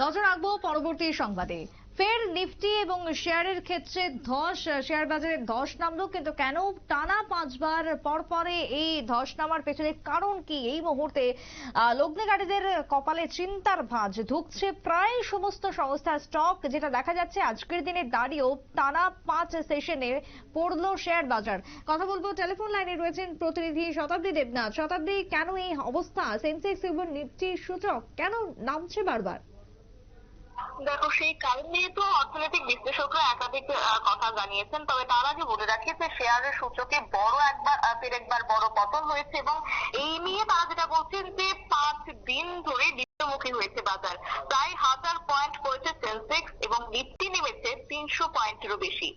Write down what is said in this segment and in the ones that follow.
নজর রাখবো পরবর্তী সংবাদে। ফের নিফটি এবং শেয়ারের ক্ষেত্রে ধস, শেয়ার বাজারে ধস নামলো, কিন্তু কেন টানা 5বার পরপরে এই ধস নামার পেছনে কারণ কি? এই মুহূর্তে লগ্নিকারীদের কপালে চিন্তার ভাঁজ ঢুকছে প্রায় সমস্ত সংস্থার স্টক, যেটা দেখা যাচ্ছে আজকের দিনে দাঁড়িয়েও টানা 5 সেশনে পড়লো শেয়ার বাজার। কথা বলবো, টেলিফোন লাইনে রয়েছেন প্রতিনিধি শতাব্দী দেবনাথ। শতাব্দী, কেন এই অবস্থা? সেন্সেক্স এবং নিফটি সূচক কেন নামছে বারবার? দেখো, সেই কারণ নিয়ে তো অর্থনৈতিক বিশ্লেষকরা একাধিক কথা জানিয়েছেন। তবে তার আগে বলে রাখি যে শেয়ারের সূচকে একবার বড় পতন হয়েছে, এবং এই নিয়ে তারা যেটা বলছেন যে 5 দিন ধরে নিম্নমুখী হয়েছে বাজার। প্রায় 1000 পয়েন্ট করেছে সেন্সেক্স এবং নিফটি নেমেছে 300 পয়েন্টেরও বেশি,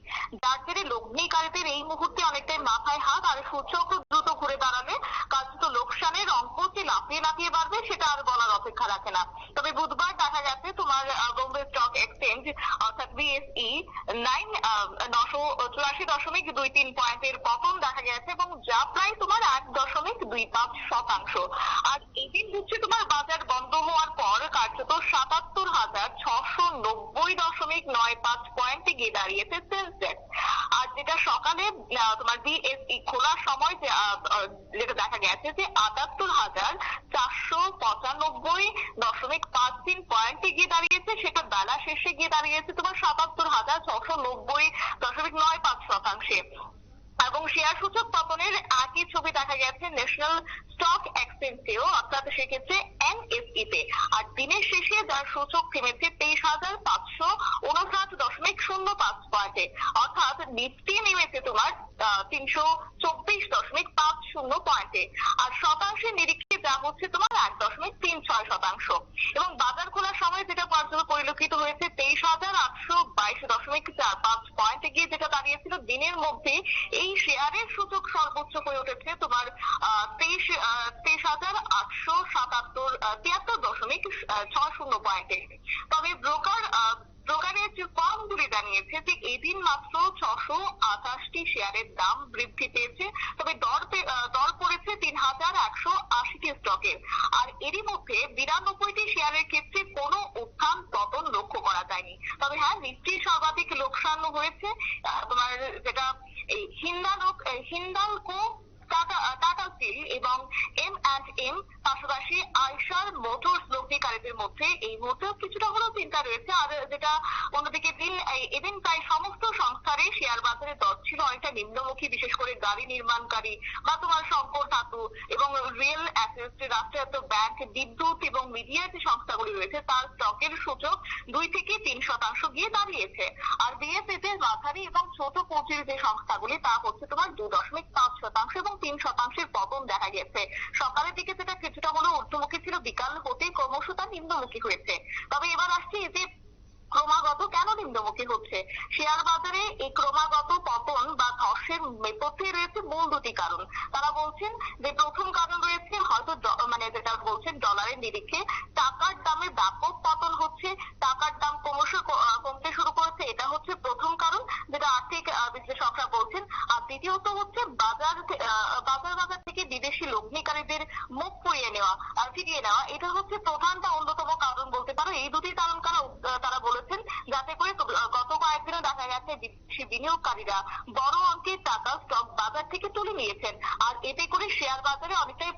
যার জেরে লগ্নিকারীদের এই মুহূর্তে অনেকটাই মাথায় হাত। আর সূচক দ্রুত ঘুরে দাঁড়ালে কার্যত লোকসানের অঙ্ক যে লাফিয়ে লাফিয়ে বাড়বে সেটা আর বলার অপেক্ষা রাখে না। তবে বুধবার দেখা গেছে তোমার বোম্বে স্টক এক্সচেঞ্জ অর্থাৎ বিএসই 984.23 পয়েন্টের পতন দেখা গেছে, এবং যা প্রায় তোমার 1.25%। আর এই দিন হচ্ছে তোমার বাজার বন্ধ হওয়ার পর কার্যত 77,690.95 পয়েন্টে গিয়ে দাঁড়িয়েছে সেন্সেক্স। আর যেটা সকালে তোমার বিএসই খোলার সময় যেটা দেখা গেছে যে 78,495.53 পয়েন্টে গিয়ে দাঁড়িয়েছে, সেটা বেলা শেষে গিয়ে দাঁড়িয়েছে তোমার 77,690.95%। এবং শেয়ার সূচক পতনের একই ছবি দেখা গেছে ন্যাশনাল স্টক এক্সচেঞ্জেও, অর্থাৎ সেক্ষেত্রে এনএসই তে। আর দিনের শেষে যার সূচক থেমেছে 23,559.05 পয়েন্টে, অর্থাৎ নিফটি নেমেছে তোমার 324.50 পয়েন্টে। আর শতাংশের নিরিখে যা হচ্ছে তোমার 1.36%। এবং বাজার খোলার সময় যেটা পরিলক্ষিত হয়েছে 23,822.45 পয়েন্টে গিয়ে যেটা দাঁড়িয়েছিল, দিনের মধ্যে এই শেয়ারের সূচক সর্বোচ্চ হয়ে উঠেছে তোমার 23,877.73.60 পয়েন্টে। তবে ব্রোকারেজ ফার্মগুলি জানিয়েছে যে এদিন মাত্র 628টি শেয়ারের দাম বৃদ্ধি পেয়েছে, তবে দর পড়েছে 3,180টি স্টকের। আর এরই মধ্যে 92টি শেয়ারের ক্ষেত্রে কোনো উত্থান পতন লক্ষ্য করা যায়নি। তবে হ্যাঁ, নিফটির সর্বাধিক লোকসান হয়েছে তোমার যেটা এই হিন্দালকো, টাটা স্টিল এবং M&M, পাশাপাশি আইশার মোটরস লগ্নিকারীদের মধ্যে এই মুহূর্তে কিছুটা হলেও চিন্তা রয়েছে। আর যেটা অন্যদিকে এদিন প্রায় সমস্ত সংস্থারই শেয়ার বাজারে দর ছিল অনেকটা নিম্নমুখী, বিশেষ করে গাড়ি নির্মাণকারী বা তোমার শঙ্কর ধাতু এবং রিয়েল অ্যাসেট, রাষ্ট্রায়ত্ত ব্যাংক, বিদ্যুৎ এবং মিডিয়া যে সংস্থাগুলি রয়েছে তার স্টকের সূচক 2 থেকে 3% গিয়ে দাঁড়িয়েছে। আর বিএসই তে মাঝারি এবং ছোট পুঁজির যে সংস্থাগুলি তা হচ্ছে তোমার 2.5% এবং 3% পতন দেখা গেছে। সকালের দিকে যেটা কিছুটা হলেও ঊর্ধ্বমুখী ছিল, বিকাল হতেই ক্রমশ তা নিম্নমুখী হয়েছে। তবে এবার আসছে এই যে ক্রমাগত কেন নিম্নমুখী হচ্ছে শেয়ার বাজারে, এই ক্রমাগত পতন বা ধসের নেপথ্যে রয়েছে মূল 2টি কারণ। তারা বলছেন যে প্রথম কারণ রয়েছে হয়তো যেটা বলছেন ডলারের নিরিখে টাকার দামে ব্যাপক পতন হচ্ছে, টাকার দাম ক্রমশ কমতে শুরু করেছে, এটা হচ্ছে প্রথম কারণ যেটা আর্থিক বিশ্লেষকরা বলছেন। আর দ্বিতীয়ত হচ্ছে বাজার থেকে বিদেশি লগ্নিকারীদের মুখ ফিরিয়ে নেওয়া, এটা হচ্ছে প্রধান বা অন্যতম কারণ বলতে পারো। এই 2টি কারণ তারা বলেছেন, যাতে করে গত কয়েকদিনে দেখা গেছে বিদেশি বিনিয়োগকারীরা বড় অঙ্কের টাকা স্টক বাজার থেকে তুলে নিয়েছেন। আর এতে করে শেয়ার বাজারে অনেকটাই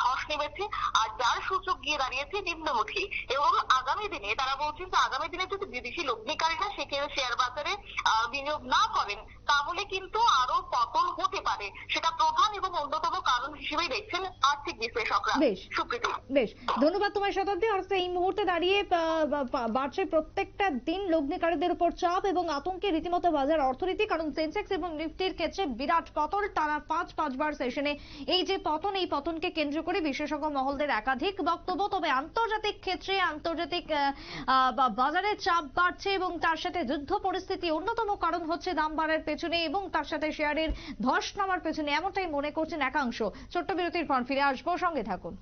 ধস নেমেছে, আর যার সূচক গিয়ে দাঁড়িয়েছে নিম্নমুখী। এবং আগামী দিনে তারা বলছেন যে আগামী দিনে যদি বিদেশি লগ্নিকারীরা সেক্ষেত্রে শেয়ার বাজারে বিনিয়োগ না করেন তাহলে কিন্তু আরো পতন হতে পারে। সেটা প্রধান এবং অন্যতম কারণ হিসেবেই দেখছেন আর্থিক বিশ্লেষকরা। সুপ্রীতি, বেশ ধন্যবাদ তোমার শতাব্দী। অর্থাৎ এই মুহূর্তে দাঁড়িয়ে বাড়ছে প্রত্যেকটা দিন লগ্নিকারীদের উপর চাপ এবং আতঙ্কে রীতিমতো বাজার অর্থনীতি, কারণ সেন্সেক্স এবং নিফটির ক্ষেত্রে বিরাট পতন টানা 5বার সেশনে। এই যে পতন, এই পতনকে কেন্দ্র করে বিশেষজ্ঞ মহলদের একাধিক বক্তব্য। তবে আন্তর্জাতিক ক্ষেত্রে বাজারে চাপ বাড়ছে এবং তার সাথে যুদ্ধ পরিস্থিতি অন্যতম কারণ হচ্ছে দাম বাড়ার পেছনে, এবং তার সাথে শেয়ারের ধস নামার পেছনে, এমনটাই মনে করছেন একাংশ। ছোট্ট বিরতির পর ফিরে আসবো, সঙ্গে থাকুন।